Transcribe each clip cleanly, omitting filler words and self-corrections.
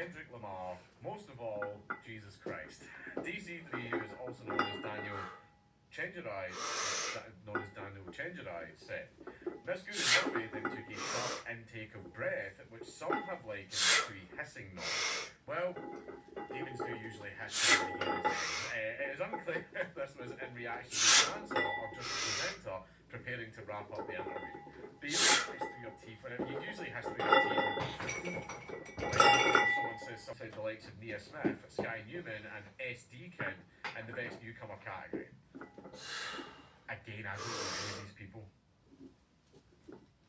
Kendrick Lamar, most of all, Jesus Christ. DC3, who is also known as Daniel Chenjerai, said, Miss Goody then took a sharp intake of breath, which some have likened to a hissing noise. Well, demons do usually hiss when they hear his name. It is unclear if this was in reaction to the answer or just the presenter preparing to wrap up the interview. But you hiss through your teeth. You usually hiss through your teeth. Someone says something the likes of Nia Smith, Sky Newman, and SD Kid in the best newcomer category. Again, I don't know any of these people.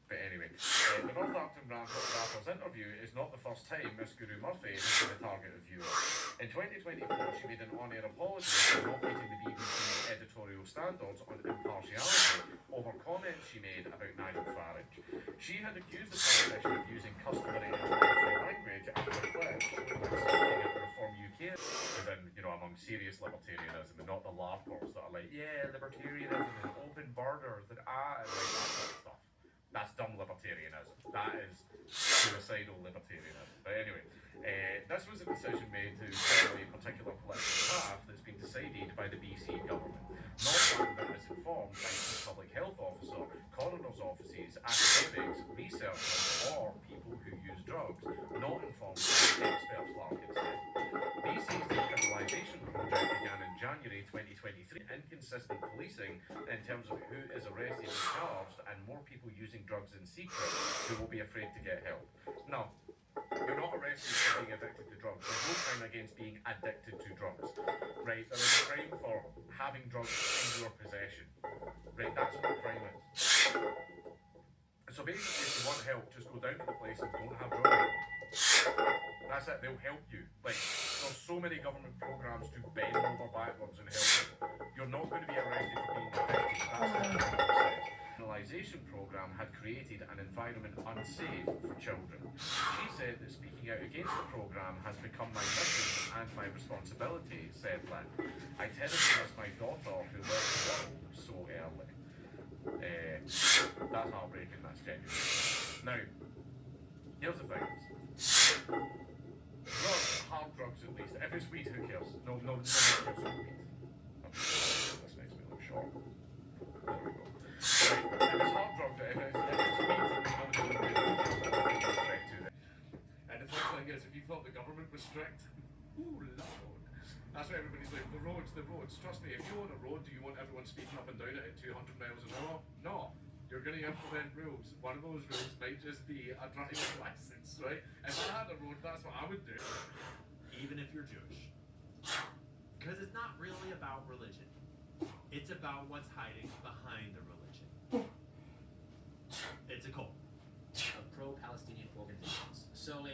But anyway, the Northampton Rappers interview is not the first time Miss Guru Murphy has been the target of viewers. In 2024, she made an on-air apology for not meeting the BBC's editorial standards on impartiality over comments she made about Nigel Farage. She had accused the politician of using customary inflammatory language at her pledge when speaking at the Reform UK, as in, among serious libertarianism and not the larpers that are like, yeah, libertarianism and open borders and like that sort of stuff. That's dumb libertarianism. That is suicidal libertarianism. But anyway, this was a decision made to follow a particular political path that's been decided by the BC government. Not one that is informed by the public health officer, coroners' offices, academics, researchers, or people who use drugs, not informed by experts, Larkin said. BC's decriminalisation project began in January 2023. Inconsistent policing in terms of who is arrested and charged, and more people using drugs in secret who will be afraid to get help. No, you're not arrested for being addicted to drugs. There's no crime against being addicted to drugs. Right? There is a crime for having drugs in your possession. Right? That's what the crime is. So basically, if you want help, just go down to the place and don't have drugs. That's it, they'll help you. Like, there's so many government programs to bend over backwards and help you. You're not going to be arrested for being addicted. That's what the government said. The criminalisation program had created an environment unsafe for children. She said that speaking out against the program has become my mission and my responsibility, said Lynn. I terribly miss my daughter who left the world so early. That's heartbreaking, that's genuine. Now, here's the thing. Drugs, hard drugs at least. If it's weed, who cares? No one cares about weed. This makes me look short. There we go. Right, if it's hard drugs, if it's weed, nobody would be a threat to them. And the funny thing is, if you thought the government was strict, ooh, Lord. That's what everybody's like, the roads. Trust me, if you own a road, do you want everyone speeding up and down it at 200 miles an hour? No. You're going to implement rules. One of those rules might just be a driver's license, right? If I had a road, that's what I would do. Even if you're Jewish. Because it's not really about religion. It's about what's hiding behind the religion. It's a cult. Of pro-Palestinian organizations. So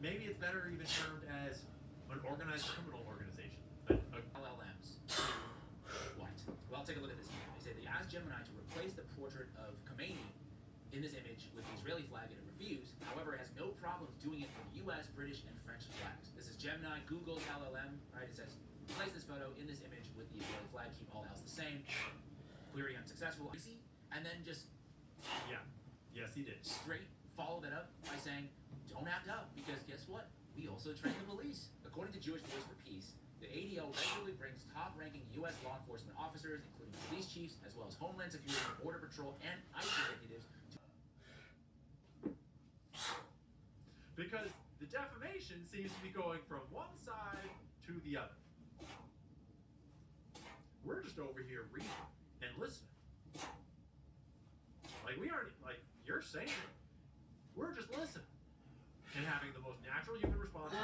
maybe it's better even termed as an organized criminal organization. LLMs. What? Well, take a look at this. They say they asked Gemini to replace the portrait of Khomeini in this image with the Israeli flag, and it refused. However, it has no problems doing it with US, British, and French flags. This is Gemini, Google's LLM, right? It says, replace this photo in this image with the Israeli flag, keep all else the same. Query unsuccessful. And then just Yes, he did. straight follow that up by saying, don't act up, because guess what? We also train the police. According to Jewish Voice for Peace, the ADL regularly brings top-ranking U.S. law enforcement officers, including police chiefs, as well as Homeland Security, Border Patrol, and ICE executives. Because the defamation seems to be going from one side to the other. We're just over here reading and listening. Like, we aren't, like, you're saying it. We're just listening and having the most natural human response.